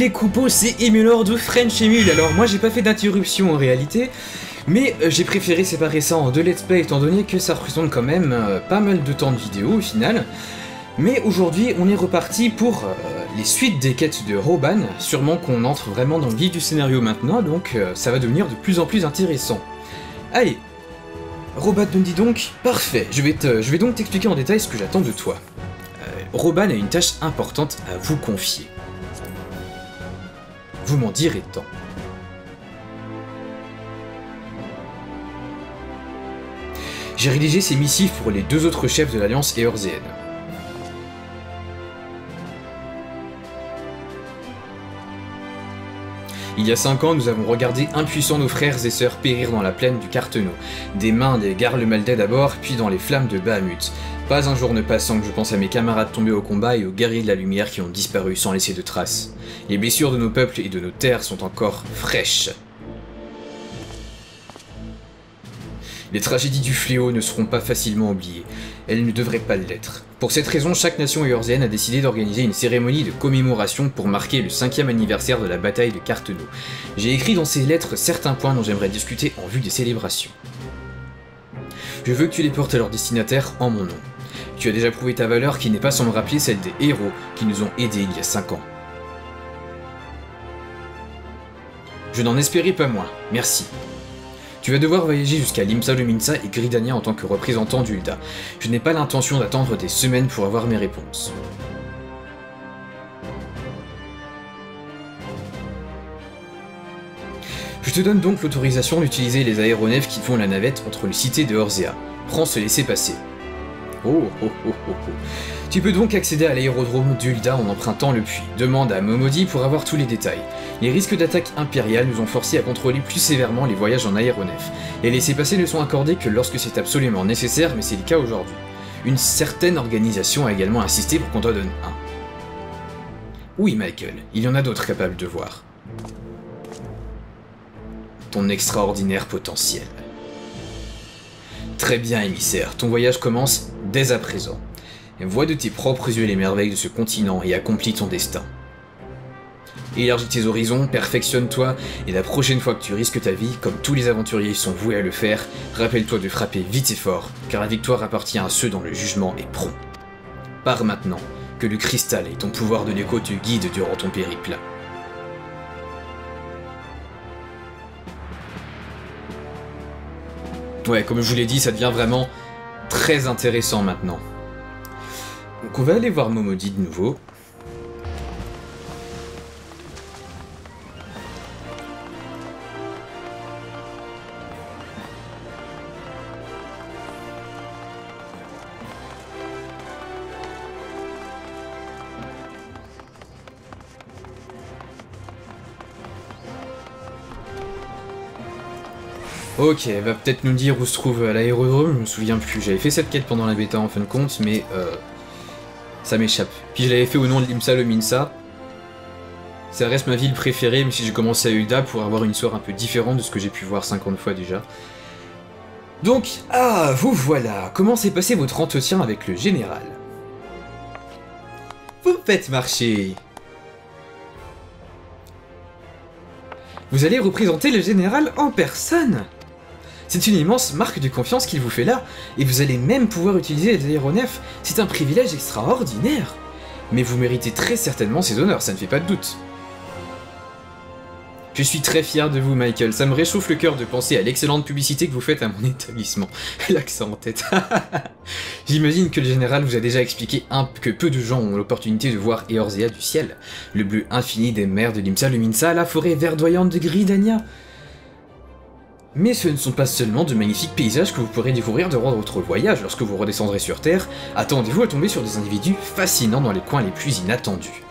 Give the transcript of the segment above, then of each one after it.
les coupos, c'est Emulor de French Emule. Alors moi j'ai pas fait d'interruption en réalité, mais j'ai préféré séparer ça en deux let's play étant donné que ça représente quand même pas mal de temps de vidéo au final. Mais aujourd'hui on est reparti pour les suites des quêtes de Roban, sûrement qu'on entre vraiment dans le vif du scénario maintenant, donc ça va devenir de plus en plus intéressant. Allez, Roban me dit donc, parfait, je vais donc t'expliquer en détail ce que j'attends de toi. Roban a une tâche importante à vous confier. Vous m'en direz tant. J'ai rédigé ces missives pour les deux autres chefs de l'Alliance éorzéenne. Il y a 5 ans, nous avons regardé impuissants nos frères et sœurs périr dans la plaine du Carthenau, des mains des Garlemaldais d'abord, puis dans les flammes de Bahamut. Pas un jour ne passe sans que je pense à mes camarades tombés au combat et aux guerriers de la lumière qui ont disparu sans laisser de traces. Les blessures de nos peuples et de nos terres sont encore fraîches. Les tragédies du fléau ne seront pas facilement oubliées. Elles ne devraient pas l'être. Pour cette raison, chaque nation éorzéenne a décidé d'organiser une cérémonie de commémoration pour marquer le 5e anniversaire de la bataille de Carthenau. J'ai écrit dans ces lettres certains points dont j'aimerais discuter en vue des célébrations. Je veux que tu les portes à leur destinataire en mon nom. Tu as déjà prouvé ta valeur qui n'est pas sans me rappeler celle des héros qui nous ont aidés il y a 5 ans. Je n'en espérais pas moins, merci. Tu vas devoir voyager jusqu'à Limsa Lominsa et Gridania en tant que représentant d'Ul'dah. Je n'ai pas l'intention d'attendre des semaines pour avoir mes réponses. Je te donne donc l'autorisation d'utiliser les aéronefs qui font la navette entre les cités de Orzea. Prends ce laissez-passer. Oh. Tu peux donc accéder à l'aérodrome d'Ul'dah en empruntant le puits. Demande à Momodi pour avoir tous les détails. Les risques d'attaque impériale nous ont forcés à contrôler plus sévèrement les voyages en aéronef. Les laissez-passer ne sont accordés que lorsque c'est absolument nécessaire, mais c'est le cas aujourd'hui. Une certaine organisation a également insisté pour qu'on t'en donne un. Oui, Michael, il y en a d'autres capables de voir. Ton extraordinaire potentiel. Très bien, émissaire, ton voyage commence dès à présent. Vois de tes propres yeux les merveilles de ce continent et accomplis ton destin. Élargis tes horizons, perfectionne-toi, et la prochaine fois que tu risques ta vie, comme tous les aventuriers sont voués à le faire, rappelle-toi de frapper vite et fort, car la victoire appartient à ceux dont le jugement est prompt. Pars maintenant, que le cristal et ton pouvoir de l'écho te guident durant ton périple. Ouais, comme je vous l'ai dit, ça devient vraiment très intéressant maintenant. Donc on va aller voir Momodi de nouveau. Ok, elle va peut-être nous dire où se trouve l'aérodrome, je me souviens plus. J'avais fait cette quête pendant la bêta en fin de compte, mais ça m'échappe. Puis je l'avais fait au nom de Limsa Lominsa. Ça reste ma ville préférée, même si j'ai commencé à Ul'dah pour avoir une histoire un peu différente de ce que j'ai pu voir 50 fois déjà. Donc, vous voilà. Comment s'est passé votre entretien avec le général? Vous me faites marcher. Vous allez représenter le général en personne. C'est une immense marque de confiance qu'il vous fait là, et vous allez même pouvoir utiliser les aéronefs, c'est un privilège extraordinaire. Mais vous méritez très certainement ces honneurs, ça ne fait pas de doute. Je suis très fier de vous, Michael, ça me réchauffe le cœur de penser à l'excellente publicité que vous faites à mon établissement. L'accent en tête. J'imagine que le général vous a déjà expliqué que peu de gens ont l'opportunité de voir Eorzea du ciel, le bleu infini des mers de Limsa Lominsa, la forêt verdoyante de Gridania. Mais ce ne sont pas seulement de magnifiques paysages que vous pourrez découvrir durant votre voyage. Lorsque vous redescendrez sur Terre, attendez-vous à tomber sur des individus fascinants dans les coins les plus inattendus.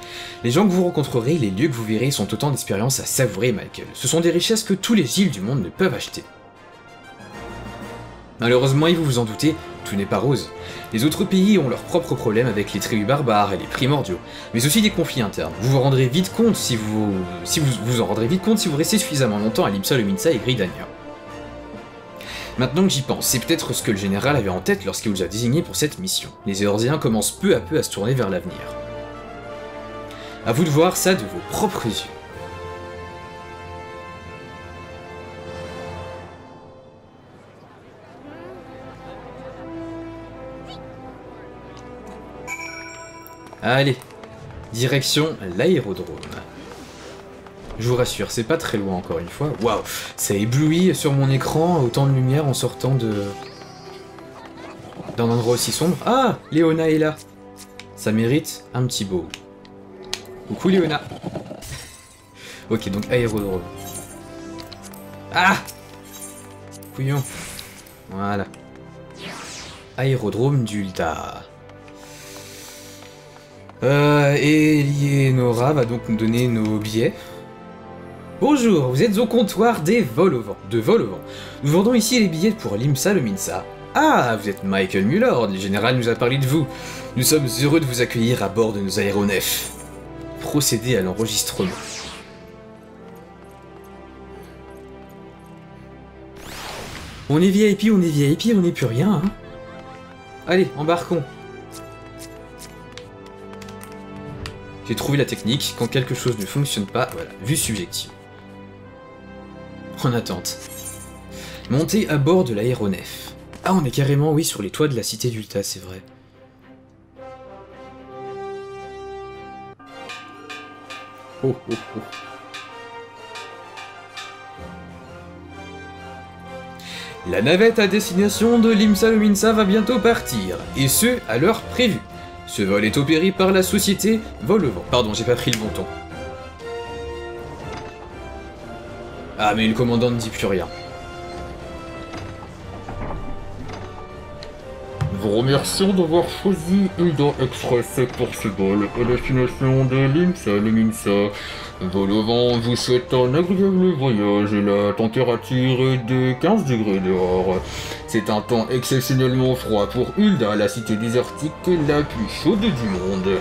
Les gens que vous rencontrerez, les lieux que vous verrez sont autant d'expériences à savourer, Michael. Ce sont des richesses que tous les îles du monde ne peuvent acheter. Malheureusement, et vous vous en doutez, tout n'est pas rose. Les autres pays ont leurs propres problèmes avec les tribus barbares et les primordiaux, mais aussi des conflits internes. Vous vous rendrez vite compte si vous en rendrez vite compte si vous restez suffisamment longtemps à Limsa Lominsa et Gridania. Maintenant que j'y pense, c'est peut-être ce que le général avait en tête lorsqu'il vous a désigné pour cette mission. Les Éorzéens commencent peu à peu à se tourner vers l'avenir. À vous de voir ça de vos propres yeux. Allez, direction l'aérodrome. Je vous rassure, c'est pas très loin encore une fois. Waouh, ça éblouit sur mon écran autant de lumière en sortant d'un endroit aussi sombre. Ah, Léona est là. Ça mérite un petit beau. Coucou Léona. Ok, donc aérodrome. Ah, couillon. Voilà. Aérodrome d'Ulta. Eleonora va donc nous donner nos billets. Bonjour, vous êtes au comptoir des vols au vent, de vol au vent. Nous vendons ici les billets pour l'IMSA le MINSA. Ah, vous êtes Michael Mullord, le général nous a parlé de vous. Nous sommes heureux de vous accueillir à bord de nos aéronefs. Procédez à l'enregistrement. On est VIP, on n'est plus rien, hein. Allez, embarquons. J'ai trouvé la technique, quand quelque chose ne fonctionne pas, voilà, vue subjective. En attente. Montez à bord de l'aéronef. Ah, on est carrément, oui, sur les toits de la cité d'Ulta, c'est vrai. Oh, oh, oh. La navette à destination de l'IMSA le MINSA va bientôt partir, et ce, à l'heure prévue. Ce vol est opéré par la société Vol au vent. Pardon, j'ai pas pris le bon ton. Ah, mais le commandant ne dit plus rien. Nous vous remercions d'avoir choisi Ulda Express pour ce vol à destination de l'IMSA le MINSA. Vol au vent vous souhaite un agréable voyage et la température est de 15 degrés dehors. C'est un temps exceptionnellement froid pour Ulda, la cité désertique la plus chaude du monde.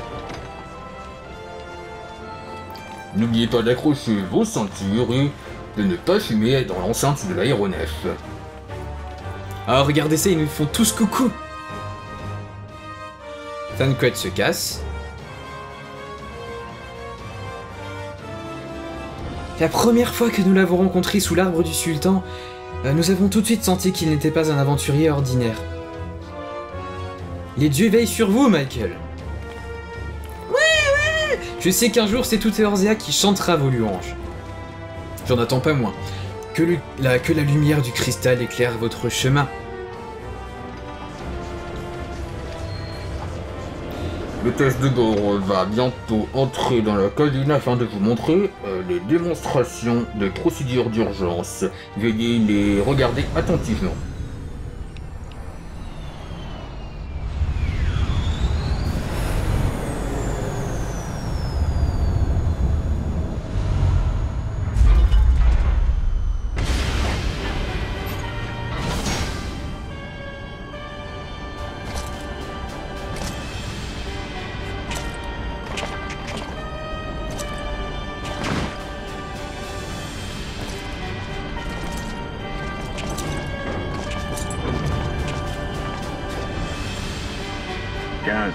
N'oubliez pas d'accrocher vos ceintures et de ne pas fumer dans l'enceinte de l'aéronef. Ah, regardez ça, ils nous font tous coucou. Tancred se casse. La première fois que nous l'avons rencontré sous l'arbre du sultan, nous avons tout de suite senti qu'il n'était pas un aventurier ordinaire. Les dieux veillent sur vous, Michael. Ouais. Je sais qu'un jour c'est tout Eorzea qui chantera vos louanges. J'en attends pas moins. Que la lumière du cristal éclaire votre chemin. Le test de bord va bientôt entrer dans la cabine afin de vous montrer les démonstrations de procédures d'urgence. Veuillez les regarder attentivement.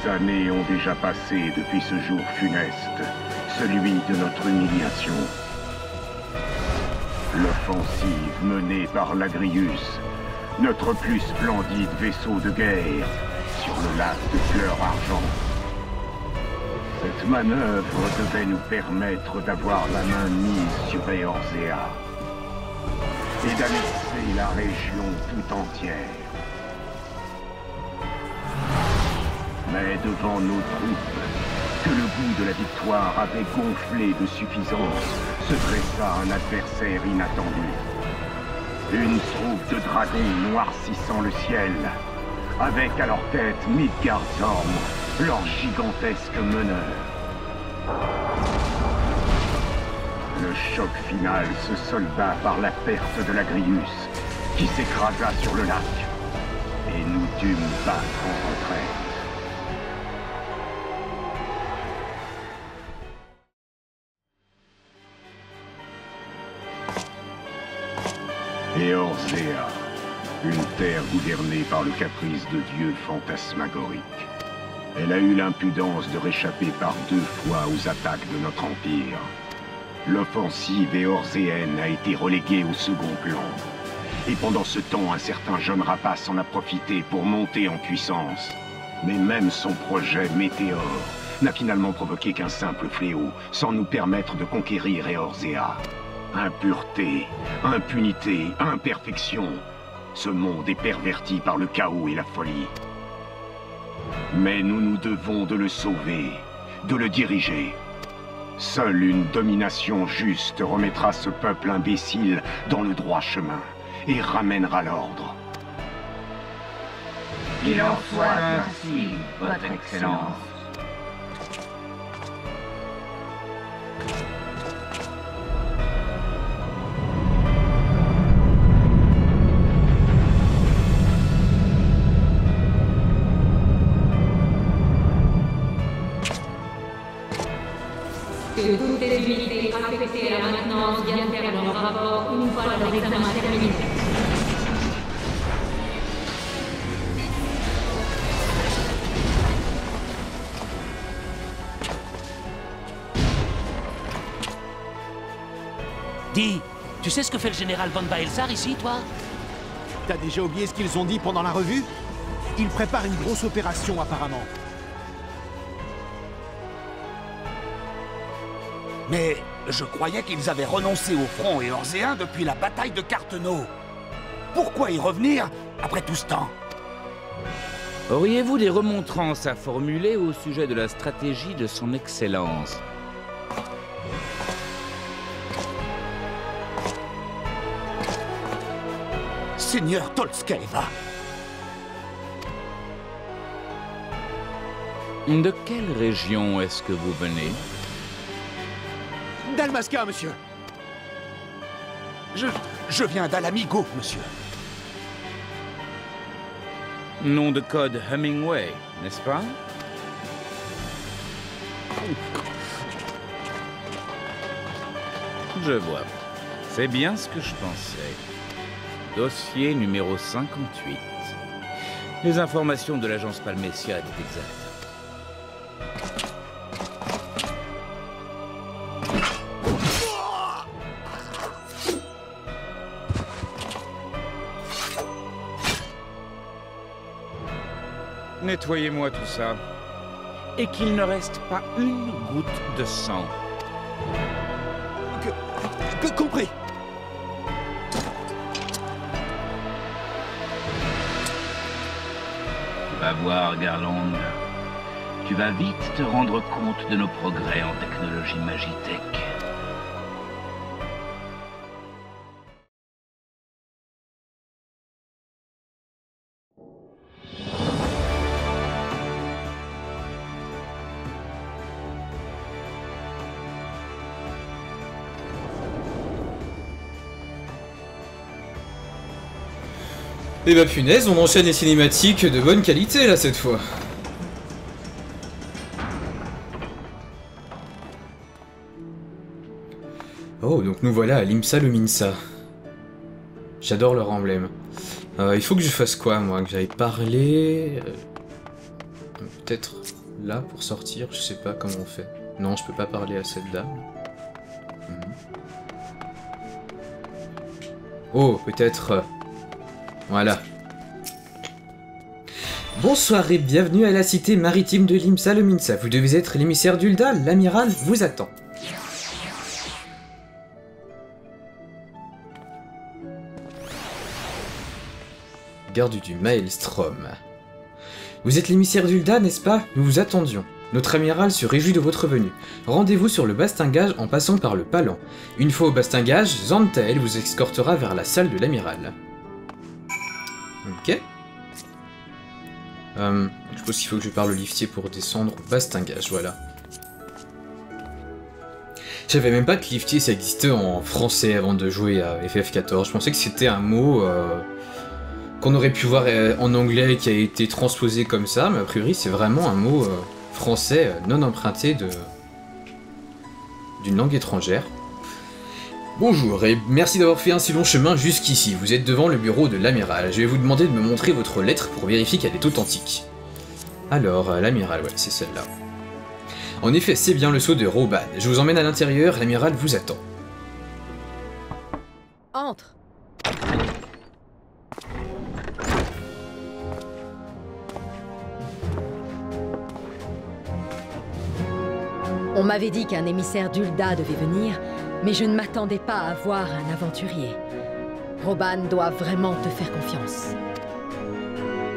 Années ont déjà passé depuis ce jour funeste, celui de notre humiliation. L'offensive menée par l'Agrius, notre plus splendide vaisseau de guerre, sur le lac de fleurs argent. Cette manœuvre devait nous permettre d'avoir la main mise sur Eorzea et d'annexer la région tout entière. Mais devant nos troupes, que le goût de la victoire avait gonflé de suffisance, se dressa un adversaire inattendu. Une troupe de dragons noircissant le ciel, avec à leur tête Midgardsorm, leur gigantesque meneur. Le choc final se solda par la perte de l'Agrius, qui s'écrasa sur le lac, et nous dûmes battre en retraite. Eorzea, une terre gouvernée par le caprice de dieux fantasmagoriques. Elle a eu l'impudence de réchapper par 2 fois aux attaques de notre empire. L'offensive éorséenne a été reléguée au second plan. Et pendant ce temps, un certain jeune rapace en a profité pour monter en puissance. Mais même son projet Météore n'a finalement provoqué qu'un simple fléau, sans nous permettre de conquérir Eorzea. Impureté, impunité, imperfection. Ce monde est perverti par le chaos et la folie. Mais nous nous devons de le sauver, de le diriger. Seule une domination juste remettra ce peuple imbécile dans le droit chemin et ramènera l'ordre. Il en soit ainsi, Votre Excellence. Que toutes les unités affectées à la maintenance viennent faire leur rapport une fois leur examen terminé. Dis, tu sais ce que fait le général Von Baelsar ici, toi? T'as déjà oublié ce qu'ils ont dit pendant la revue? Ils préparent une grosse opération, apparemment. Mais je croyais qu'ils avaient renoncé au front éorzéen depuis la bataille de Carteneau. Pourquoi y revenir après tout ce temps? Auriez-vous des remontrances à formuler au sujet de la stratégie de son Excellence? Seigneur Tolskaeva. De quelle région est-ce que vous venez? Dalmasca, monsieur. Je viens d'Alamigo, monsieur. Nom de code Hemingway, n'est-ce pas? Je vois. C'est bien ce que je pensais. Dossier numéro 58. Les informations de l'agence Palmecia étaient exactes. Nettoyez-moi tout ça. Et qu'il ne reste pas une goutte de sang. Compris. Tu vas voir, Garland. Tu vas vite te rendre compte de nos progrès en technologie Magitech. Et bah punaise, on enchaîne les cinématiques de bonne qualité là cette fois. Oh, donc nous voilà à l'IMSA le Minsa. J'adore leur emblème. Il faut que je fasse quoi moi? Que j'aille parler... Peut-être là pour sortir, je sais pas comment on fait. Non, je peux pas parler à cette dame. Oh, peut-être... Voilà. Bonsoir et bienvenue à la cité maritime de l'IMSA le Minsa. Vous devez être l'émissaire d'Ulda, l'amiral vous attend. Garde du Maelstrom. Vous êtes l'émissaire d'Ulda, n'est-ce pas? Nous vous attendions. Notre amiral se réjouit de votre venue. Rendez-vous sur le bastingage en passant par le Palan. Une fois au bastingage, Zantael vous escortera vers la salle de l'amiral. Ok. Je pense qu'il faut que je parle au liftier pour descendre au bastingage, voilà. Je savais même pas que liftier ça existait en français avant de jouer à FF14. Je pensais que c'était un mot qu'on aurait pu voir en anglais qui a été transposé comme ça, mais a priori c'est vraiment un mot français non emprunté d'une langue étrangère. Bonjour et merci d'avoir fait un si long chemin jusqu'ici. Vous êtes devant le bureau de l'amiral. Je vais vous demander de me montrer votre lettre pour vérifier qu'elle est authentique. Alors, l'amiral, ouais, c'est celle-là. En effet, c'est bien le sceau de Roban. Je vous emmène à l'intérieur, l'amiral vous attend. Entre. On m'avait dit qu'un émissaire d'Ulda devait venir, mais je ne m'attendais pas à voir un aventurier. Roban doit vraiment te faire confiance.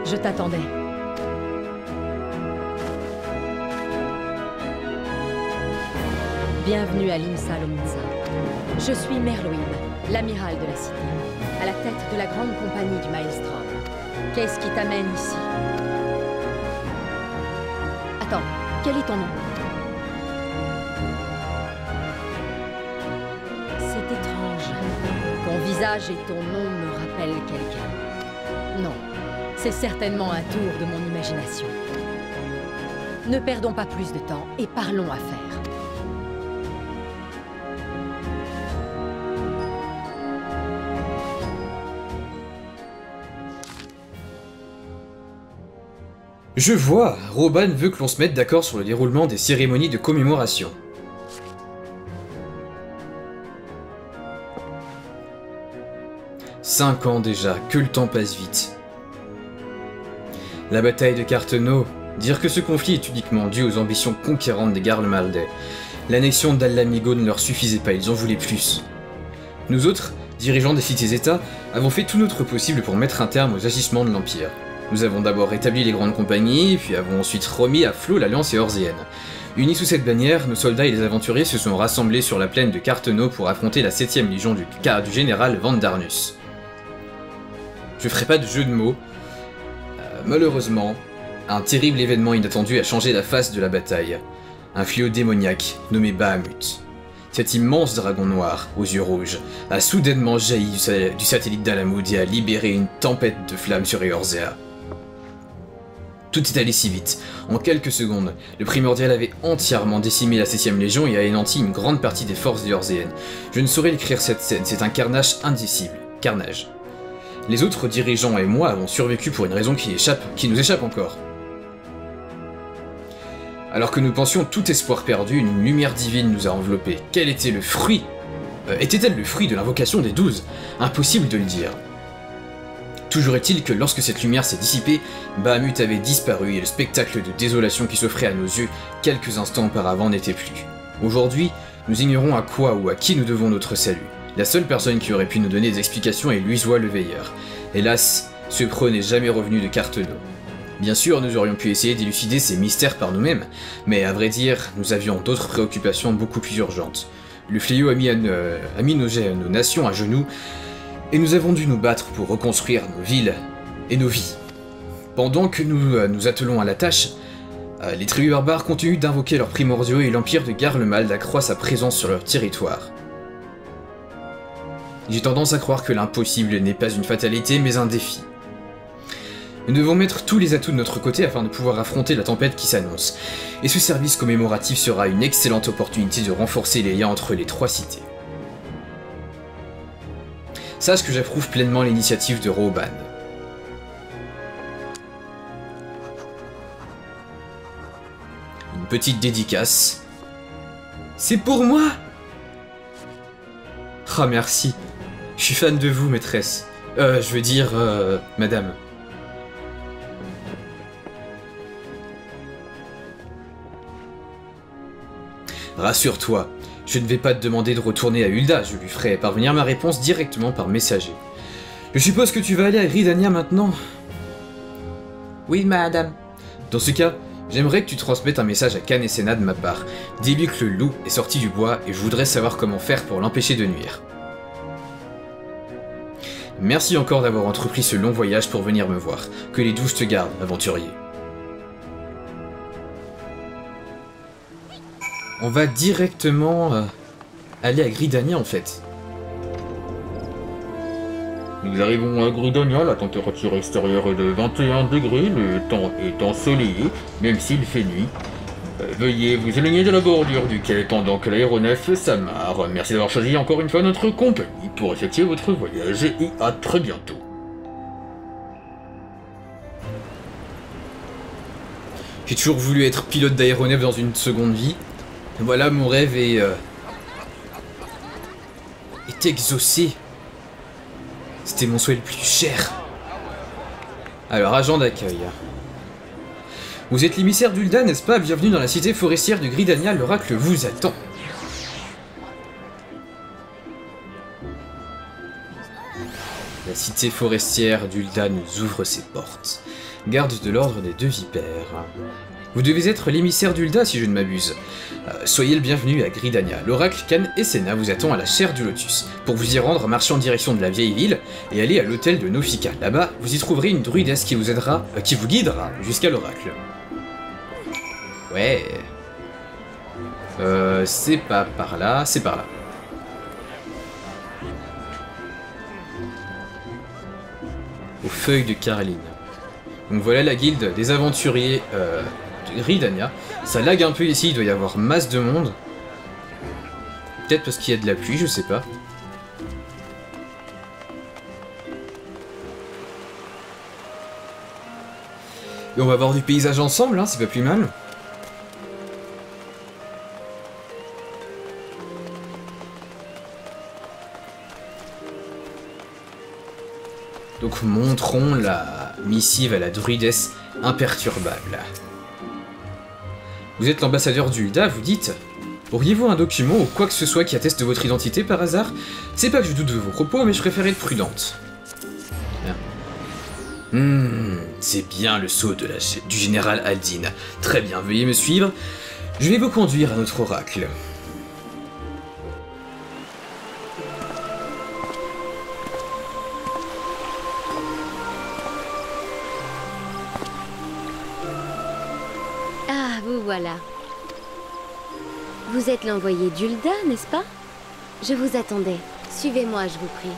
Je t'attendais. Bienvenue à l'Imsa Lominsa. Je suis Merloïm, l'amiral de la cité, à la tête de la grande compagnie du Maelstrom. Qu'est-ce qui t'amène ici? Attends, quel est ton nom? C'est étrange. Ton visage et ton nom me rappellent quelqu'un. Non, c'est certainement un tour de mon imagination. Ne perdons pas plus de temps et parlons affaires. Je vois, Roban veut que l'on se mette d'accord sur le déroulement des cérémonies de commémoration. « 5 ans déjà, que le temps passe vite. La bataille de Carteneau, dire que ce conflit est uniquement dû aux ambitions conquérantes des Garlemaldais. L'annexion d'Al-Lamigo ne leur suffisait pas, ils en voulaient plus. Nous autres, dirigeants des cités-États, avons fait tout notre possible pour mettre un terme aux agissements de l'Empire. Nous avons d'abord rétabli les grandes compagnies, puis avons ensuite remis à flot l'Alliance éorzienne. Unis sous cette bannière, nos soldats et les aventuriers se sont rassemblés sur la plaine de Carteneau pour affronter la 7ème légion du général Vandarnus. Je ferai pas de jeu de mots. Malheureusement, un terrible événement inattendu a changé la face de la bataille. Un fléau démoniaque, nommé Bahamut. Cet immense dragon noir, aux yeux rouges, a soudainement jailli du satellite d'Alamud et a libéré une tempête de flammes sur Eorzea. Tout est allé si vite. En quelques secondes, le primordial avait entièrement décimé la 7ème légion et a anéanti une grande partie des forces éorziennes. Je ne saurais écrire cette scène, c'est un carnage indicible. Carnage. Les autres dirigeants et moi avons survécu pour une raison qui nous échappe encore. Alors que nous pensions tout espoir perdu, une lumière divine nous a enveloppés. Quel était le fruit était-elle le fruit de l'invocation des 12? Impossible de le dire. Toujours est-il que lorsque cette lumière s'est dissipée, Bahamut avait disparu et le spectacle de désolation qui s'offrait à nos yeux quelques instants auparavant n'était plus. Aujourd'hui, nous ignorons à quoi ou à qui nous devons notre salut. La seule personne qui aurait pu nous donner des explications est Luisois le Veilleur. Hélas, ce preux n'est jamais revenu de Carteneau. Bien sûr, nous aurions pu essayer d'élucider ces mystères par nous-mêmes, mais à vrai dire, nous avions d'autres préoccupations beaucoup plus urgentes. Le fléau a mis nos nations à genoux, et nous avons dû nous battre pour reconstruire nos villes et nos vies. Pendant que nous nous attelons à la tâche, les tribus barbares continuent d'invoquer leurs primordiaux et l'empire de Garlemald accroît sa présence sur leur territoire. J'ai tendance à croire que l'impossible n'est pas une fatalité, mais un défi. Nous devons mettre tous les atouts de notre côté afin de pouvoir affronter la tempête qui s'annonce, et ce service commémoratif sera une excellente opportunité de renforcer les liens entre les 3 cités. Sache que j'approuve pleinement l'initiative de Roban. Une petite dédicace. C'est pour moi! Ah merci. Je suis fan de vous, maîtresse. Je veux dire, madame. Rassure-toi, je ne vais pas te demander de retourner à Ulda, je lui ferai parvenir ma réponse directement par messager. Je suppose que tu vas aller à Gridania maintenant? Oui, madame. Dans ce cas, j'aimerais que tu transmettes un message à Khan et Senna de ma part. Dis-lui que le loup est sorti du bois et je voudrais savoir comment faire pour l'empêcher de nuire. Merci encore d'avoir entrepris ce long voyage pour venir me voir. Que les 12 te gardent, aventurier. On va directement aller à Gridania en fait. Nous arrivons à Gridania, la température extérieure est de 21 degrés, le temps est ensoleillé, même s'il fait nuit. Veuillez vous éloigner de la bordure du quai pendant que l'aéronef s'amarre. Merci d'avoir choisi encore une fois notre compagnie pour effectuer votre voyage et à très bientôt. J'ai toujours voulu être pilote d'aéronef dans une seconde vie. Voilà, mon rêve est exaucé. C'était mon souhait le plus cher. Alors, agent d'accueil. Vous êtes l'émissaire d'Ul'dah, n'est-ce pas? Bienvenue dans la cité forestière de Gridania, l'oracle vous attend. La cité forestière d'Ul'dah nous ouvre ses portes. Garde de l'ordre des deux vipères. Vous devez être l'émissaire d'Ul'dah si je ne m'abuse. Soyez le bienvenu à Gridania. L'oracle Khan Essenna vous attend à la chaire du lotus. Pour vous y rendre, marchez en direction de la vieille ville et allez à l'hôtel de Nofika. Là-bas, vous y trouverez une druidesse qui vous guidera jusqu'à l'oracle. Ouais. C'est pas par là, c'est par là. Aux feuilles de Caroline. Donc voilà la guilde des aventuriers de Gridania. Ça lag un peu ici, il doit y avoir masse de monde. Peut-être parce qu'il y a de la pluie, je sais pas. Et on va voir du paysage ensemble, hein, c'est pas plus mal. Donc montrons la missive à la druidesse imperturbable. Vous êtes l'ambassadeur d'Ul'dah, vous dites? Auriez-vous un document ou quoi que ce soit qui atteste de votre identité par hasard? C'est pas que je doute de vos propos, mais je préfère être prudente. C'est bien le sceau du général Aldin. Très bien, veuillez me suivre. Je vais vous conduire à notre oracle. Voilà. Vous êtes l'envoyé d'Ul'dah, n'est-ce pas? Je vous attendais. Suivez-moi, je vous prie.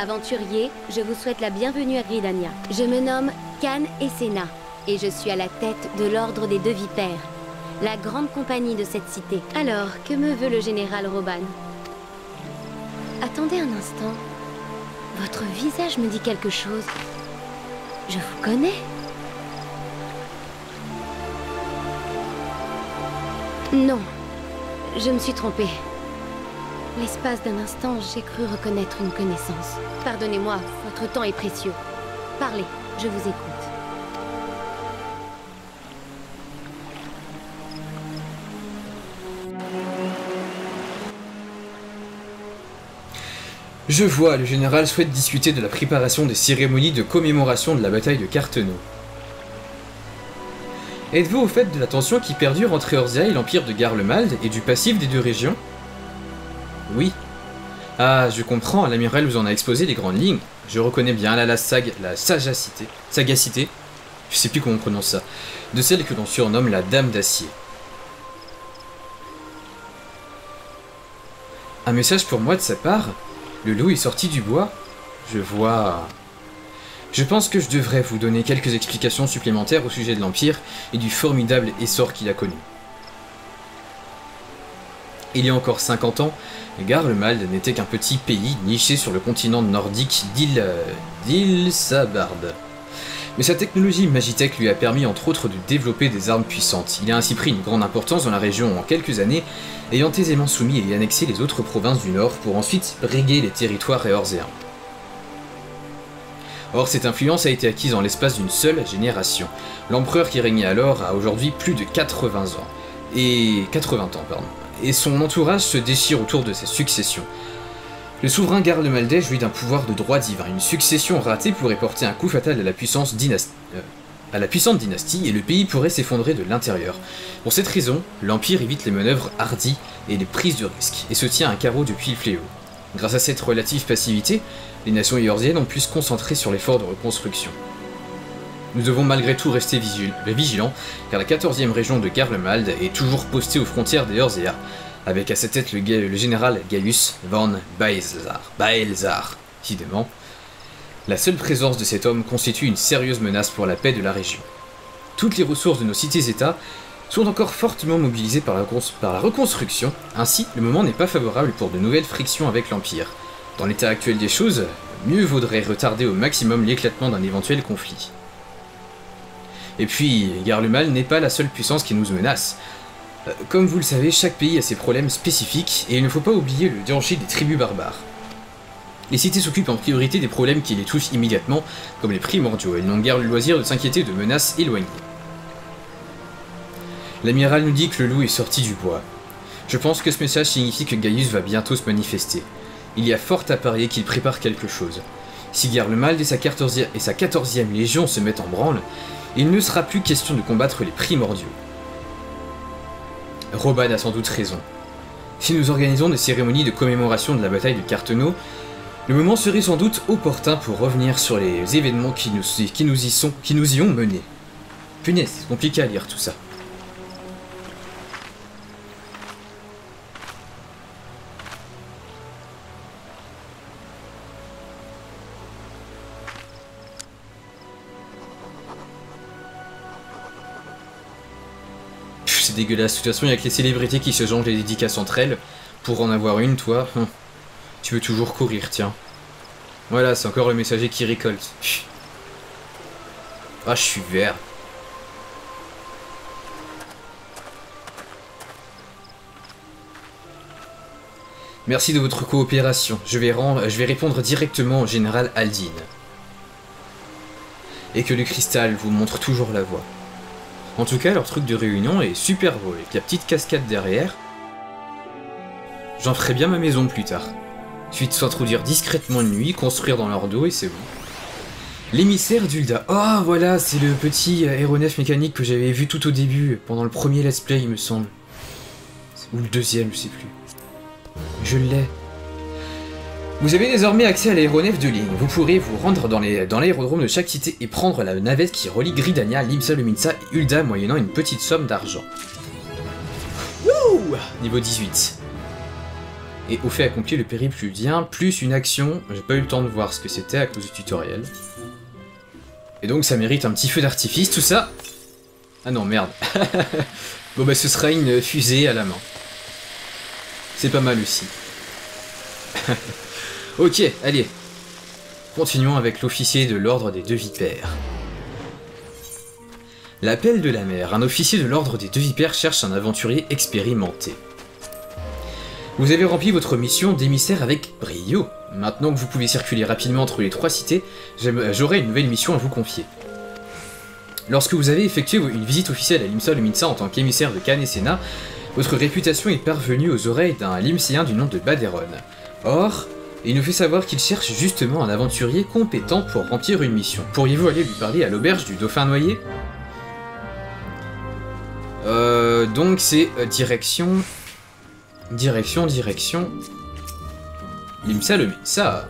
Aventurier, je vous souhaite la bienvenue à Gridania. Je me nomme Khan Essenna et je suis à la tête de l'Ordre des Deux Vipères, la grande compagnie de cette cité. Alors, que me veut le général Roban? Attendez un instant. Votre visage me dit quelque chose. Je vous connais? Non, je me suis trompée. L'espace d'un instant, j'ai cru reconnaître une connaissance. Pardonnez-moi, votre temps est précieux. Parlez, je vous écoute. Je vois, le général souhaite discuter de la préparation des cérémonies de commémoration de la bataille de Carteneau. Êtes-vous au fait de la tension qui perdure entre Eorzea et l'Empire de Garlemald et du passif des deux régions? Oui. Ah, je comprends, l'amiral vous en a exposé les grandes lignes. Je reconnais bien la sagacité, je sais plus comment on prononce ça, de celle que l'on surnomme la Dame d'Acier. Un message pour moi de sa part? Le loup est sorti du bois? Je vois... Je pense que je devrais vous donner quelques explications supplémentaires au sujet de l'Empire et du formidable essor qu'il a connu. Il y a encore 50 ans, Garlemald n'était qu'un petit pays niché sur le continent nordique d'Il-Sabard. Mais sa technologie Magitech lui a permis entre autres de développer des armes puissantes. Il a ainsi pris une grande importance dans la région en quelques années, ayant aisément soumis et annexé les autres provinces du Nord pour ensuite briguer les territoires éorzéens. Or, cette influence a été acquise en l'espace d'une seule génération. L'empereur qui régnait alors a aujourd'hui plus de 80 ans. Et son entourage se déchire autour de sa succession. Le souverain Garlemaldais jouit d'un pouvoir de droit divin. Une succession ratée pourrait porter un coup fatal à la puissante dynastie et le pays pourrait s'effondrer de l'intérieur. Pour cette raison, l'Empire évite les manœuvres hardies et les prises de risques, et se tient à carreau depuis le fléau. Grâce à cette relative passivité, les nations éorziennes ont pu se concentrer sur l'effort de reconstruction. Nous devons malgré tout rester vigilants, car la 14e région de Garlemald est toujours postée aux frontières d'Eorzea, avec à sa tête le général Gaius von Baelzar. Évidemment, la seule présence de cet homme constitue une sérieuse menace pour la paix de la région. Toutes les ressources de nos cités-États sont encore fortement mobilisées par la reconstruction, ainsi le moment n'est pas favorable pour de nouvelles frictions avec l'Empire. Dans l'état actuel des choses, mieux vaudrait retarder au maximum l'éclatement d'un éventuel conflit. Et puis, gare le mal n'est pas la seule puissance qui nous menace. Comme vous le savez, chaque pays a ses problèmes spécifiques, et il ne faut pas oublier le danger des tribus barbares. Les cités s'occupent en priorité des problèmes qui les touchent immédiatement, comme les primordiaux, et n'ont guère le loisir de s'inquiéter de menaces éloignées. L'amiral nous dit que le loup est sorti du bois. Je pense que ce message signifie que Gaius va bientôt se manifester. Il y a fort à parier qu'il prépare quelque chose. Si Garlemald et sa 14e légion se mettent en branle, il ne sera plus question de combattre les primordiaux. Roban a sans doute raison. Si nous organisons des cérémonies de commémoration de la bataille de Carteneau, le moment serait sans doute opportun pour revenir sur les événements qui nous y ont menés. Punaise, c'est compliqué à lire tout ça. C'est dégueulasse, de toute façon il y a que les célébrités qui se changent les dédicaces entre elles. Pour en avoir une, toi, tu veux toujours courir, tiens. Voilà, c'est encore le messager qui récolte. Ah, je suis vert. Merci de votre coopération. Je vais répondre directement au général Aldin. Et que le cristal vous montre toujours la voie. En tout cas, leur truc de réunion est super beau, avec la petite cascade derrière. J'en ferai bien ma maison plus tard. Suite s'introduire discrètement une nuit, construire dans leur dos et c'est bon. L'émissaire d'Ulda. Oh voilà, c'est le petit aéronef mécanique que j'avais vu tout au début, pendant le premier let's play il me semble. Ou le deuxième, je sais plus. Je l'ai. Vous avez désormais accès à l'aéronef de ligne. Vous pourrez vous rendre dans l'aérodrome de chaque cité et prendre la navette qui relie Gridania, Limsa, Luminsa et Ulda moyennant une petite somme d'argent. Wouh! Niveau 18. Et au fait accompli le périple uldien, plus une action, j'ai pas eu le temps de voir ce que c'était à cause du tutoriel. Et donc ça mérite un petit feu d'artifice, tout ça. Ah non, merde. Bon bah ce sera une fusée à la main. C'est pas mal aussi. Ok, allez. Continuons avec l'officier de l'ordre des deux vipères. L'appel de la mer. Un officier de l'ordre des deux vipères cherche un aventurier expérimenté. Vous avez rempli votre mission d'émissaire avec brio. Maintenant que vous pouvez circuler rapidement entre les 3 cités, j'aurai une nouvelle mission à vous confier. Lorsque vous avez effectué une visite officielle à Limsa Luminsa en tant qu'émissaire de Cannes et Senna, votre réputation est parvenue aux oreilles d'un Limséen du nom de Baderon. Or, il nous fait savoir qu'il cherche justement un aventurier compétent pour remplir une mission. Pourriez-vous aller lui parler à l'auberge du Dauphin Noyé? Donc c'est direction... Limsa Luminsa.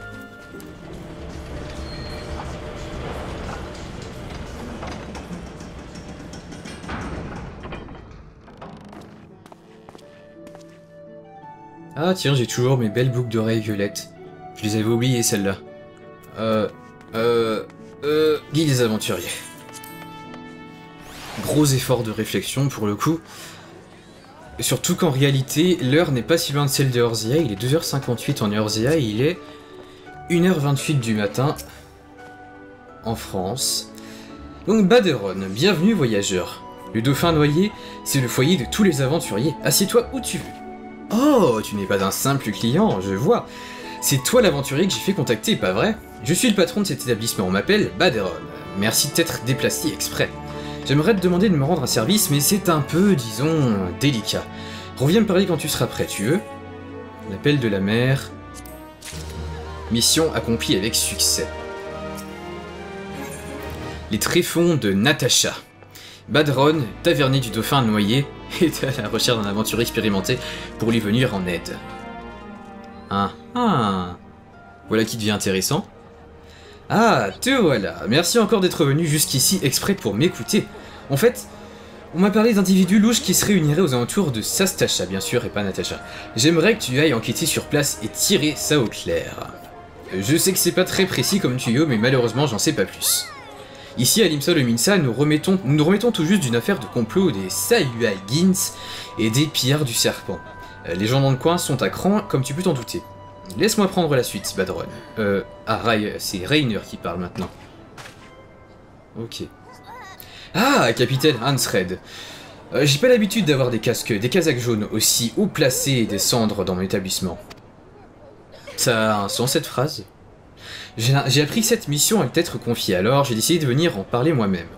Ah tiens, j'ai toujours mes belles boucles d'oreilles violettes. Je les avais oubliées celles-là. Guide des aventuriers. Gros effort de réflexion pour le coup. Surtout qu'en réalité, l'heure n'est pas si loin de celle de Orzea, il est 2h58 en Orzea et il est 1h28 du matin en France. Donc Baderon, bienvenue voyageur. Le Dauphin Noyé, c'est le foyer de tous les aventuriers. Assieds-toi où tu veux. Oh, tu n'es pas un simple client, je vois. C'est toi l'aventurier que j'ai fait contacter, pas vrai? Je suis le patron de cet établissement, on m'appelle Baderon. Merci de t'être déplacé exprès. J'aimerais te demander de me rendre un service, mais c'est un peu, disons, délicat. Reviens me parler quand tu seras prêt, tu veux? L'appel de la mer... Mission accomplie avec succès. Les tréfonds de Natacha. Baderon, tavernier du Dauphin Noyé, est à la recherche d'un aventurier expérimenté pour lui venir en aide. Voilà qui devient intéressant. Ah, te voilà. Merci encore d'être venu jusqu'ici exprès pour m'écouter. En fait, on m'a parlé d'individus louches qui se réuniraient aux alentours de Sastacha, bien sûr, et pas Natacha. J'aimerais que tu ailles enquêter sur place et tirer ça au clair. Je sais que c'est pas très précis comme tuyau, mais malheureusement, j'en sais pas plus. Ici, à Limsa Luminsa, nous nous remettons tout juste d'une affaire de complot des Sayuagins et des pillards du serpent. Les gens dans le coin sont à cran, comme tu peux t'en douter. Laisse-moi prendre la suite, Badron. C'est Rainer qui parle maintenant. Ok. Ah, capitaine Hansred. J'ai pas l'habitude d'avoir des casaques jaunes aussi haut placés et des cendres dans mon établissement. Ça a un sens cette phrase? J'ai appris que cette mission allait être confiée, alors j'ai décidé de venir en parler moi-même.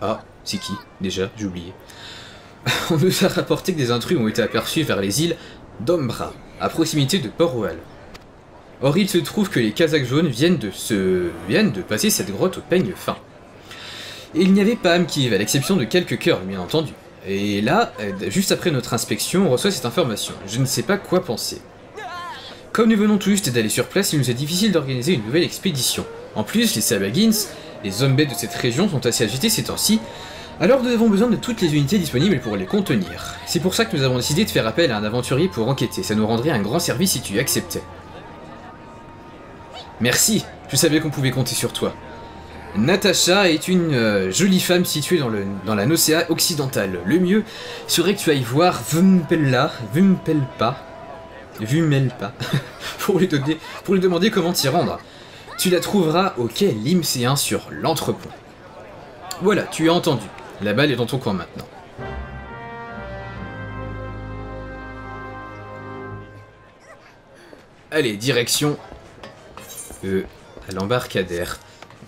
Ah, c'est qui? Déjà, j'ai oublié. On nous a rapporté que des intrus ont été aperçus vers les îles d'Ombra, à proximité de Port-Royal. Or, il se trouve que les casaques jaunes viennent de passer cette grotte au peigne fin. Et il n'y avait pas âme qui vive, à l'exception de quelques cœurs, bien entendu. Et là, juste après notre inspection, on reçoit cette information. Je ne sais pas quoi penser. Comme nous venons tout juste d'aller sur place, il nous est difficile d'organiser une nouvelle expédition. En plus, les Sabagins, les zombies de cette région sont assez agités ces temps-ci, alors nous avons besoin de toutes les unités disponibles pour les contenir. C'est pour ça que nous avons décidé de faire appel à un aventurier pour enquêter, ça nous rendrait un grand service si tu acceptais. Merci, je savais qu'on pouvait compter sur toi. Natacha est une jolie femme située dans la Nocea occidentale. Le mieux serait que tu ailles voir Vumelpa, pour lui demander comment t'y rendre. Tu la trouveras au quai Limséen sur l'entrepont. Voilà, tu as entendu. La balle est dans ton camp maintenant. Allez, direction à l'embarcadère.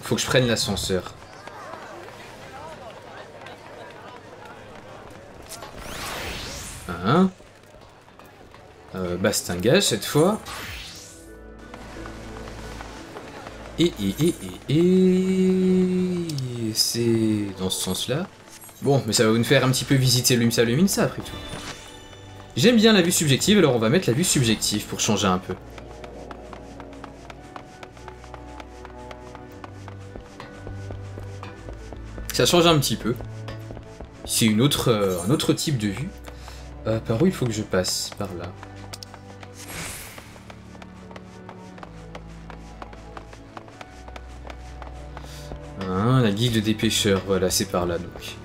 Faut que je prenne l'ascenseur. Hein? Bastingage cette fois. Et c'est dans ce sens-là. Bon, mais ça va nous faire un petit peu visiter l'Umsa Luminsa après tout. J'aime bien la vue subjective, alors on va mettre la vue subjective pour changer un peu. Ça change un petit peu. C'est un autre type de vue. Par où il faut que je passe? Par là. Hein, la guilde des pêcheurs, voilà, c'est par là donc.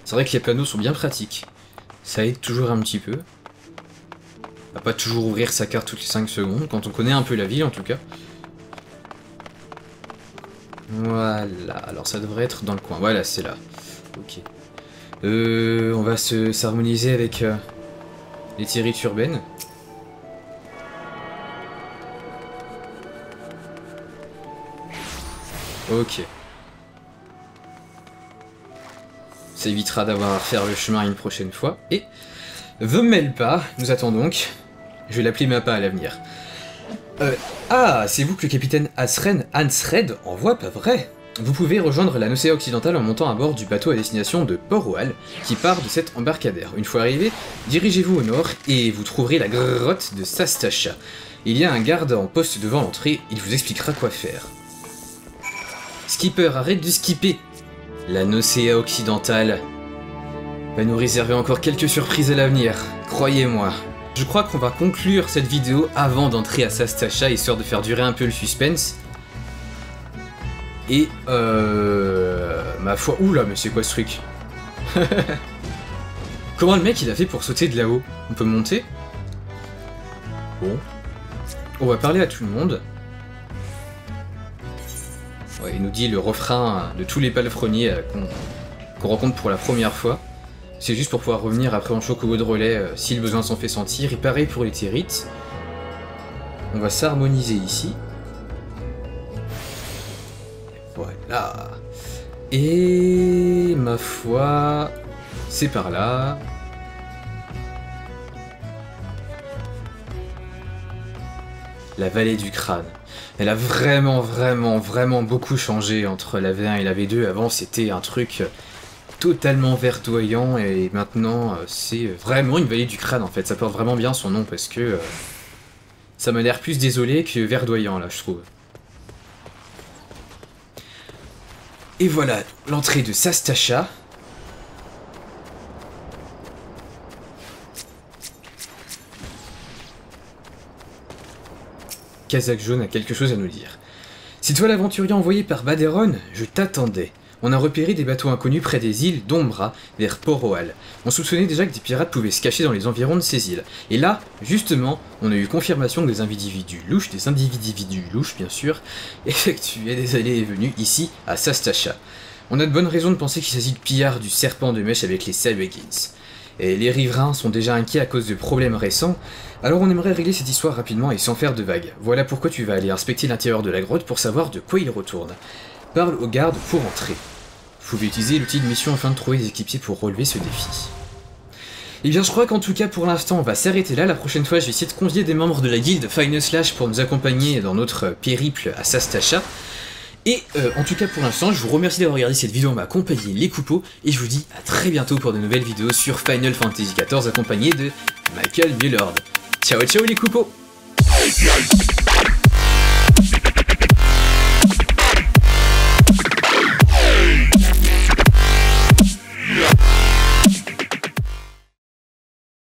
C'est vrai que les panneaux sont bien pratiques. Ça aide toujours un petit peu. On va pas toujours ouvrir sa carte toutes les 5 secondes, quand on connaît un peu la ville en tout cas. Voilà, alors ça devrait être dans le coin. Voilà, c'est là. Ok. On va s'harmoniser avec les territoires urbaines. Ok. Ça évitera d'avoir à refaire le chemin une prochaine fois. Et Vumelpa nous attend donc. Je vais l'appeler Mappa à l'avenir. Ah, c'est vous que le capitaine Hansred envoie, pas vrai? Vous pouvez rejoindre la Nocea occidentale en montant à bord du bateau à destination de Port-Royal, qui part de cet embarcadère. Une fois arrivé, dirigez-vous au nord et vous trouverez la grotte de Sastasha. Il y a un garde en poste devant l'entrée, il vous expliquera quoi faire. Skipper, arrête de skipper! La Nocea occidentale va nous réserver encore quelques surprises à l'avenir, croyez-moi. Je crois qu'on va conclure cette vidéo avant d'entrer à Sastasha, histoire de faire durer un peu le suspense. Et ma foi... Oula, mais c'est quoi ce truc? Comment le mec il a fait pour sauter de là-haut? On peut monter? Bon. On va parler à tout le monde. Ouais, il nous dit le refrain de tous les palefreniers qu'on rencontre pour la première fois. C'est juste pour pouvoir revenir après en chocobo de relais si le besoin s'en fait sentir. Et pareil pour les territes. On va s'harmoniser ici. Voilà. Et ma foi, c'est par là. La vallée du crâne. Elle a vraiment beaucoup changé entre la V1 et la V2. Avant, c'était un truc totalement verdoyant et maintenant, c'est vraiment une vallée du crâne en fait. Ça porte vraiment bien son nom parce que ça m'a l'air plus désolé que verdoyant là, je trouve. Et voilà, l'entrée de Sastasha. Kazakh jaune a quelque chose à nous dire. C'est toi l'aventurier envoyé par Baderon? Je t'attendais. On a repéré des bateaux inconnus près des îles d'Ombra, vers Port-Royal. On soupçonnait déjà que des pirates pouvaient se cacher dans les environs de ces îles. Et là, justement, on a eu confirmation que des individus louches bien sûr, effectuaient des allées et venues ici, à Sastasha. On a de bonnes raisons de penser qu'il s'agit de pillards du serpent de mèche avec les Salwagins. Et les riverains sont déjà inquiets à cause de problèmes récents, alors on aimerait régler cette histoire rapidement et sans faire de vagues. Voilà pourquoi tu vas aller inspecter l'intérieur de la grotte pour savoir de quoi il retourne. Parle aux gardes pour entrer. Vous pouvez utiliser l'outil de mission afin de trouver des équipiers pour relever ce défi. Et bien je crois qu'en tout cas pour l'instant on va s'arrêter là. La prochaine fois je vais essayer de convier des membres de la guilde Final Slash pour nous accompagner dans notre périple à Sastasha. Et en tout cas pour l'instant, je vous remercie d'avoir regardé cette vidéo en ma compagnie les Coupeaux, et je vous dis à très bientôt pour de nouvelles vidéos sur Final Fantasy XIV accompagné de Michael Mullord. Ciao ciao les Coupeaux.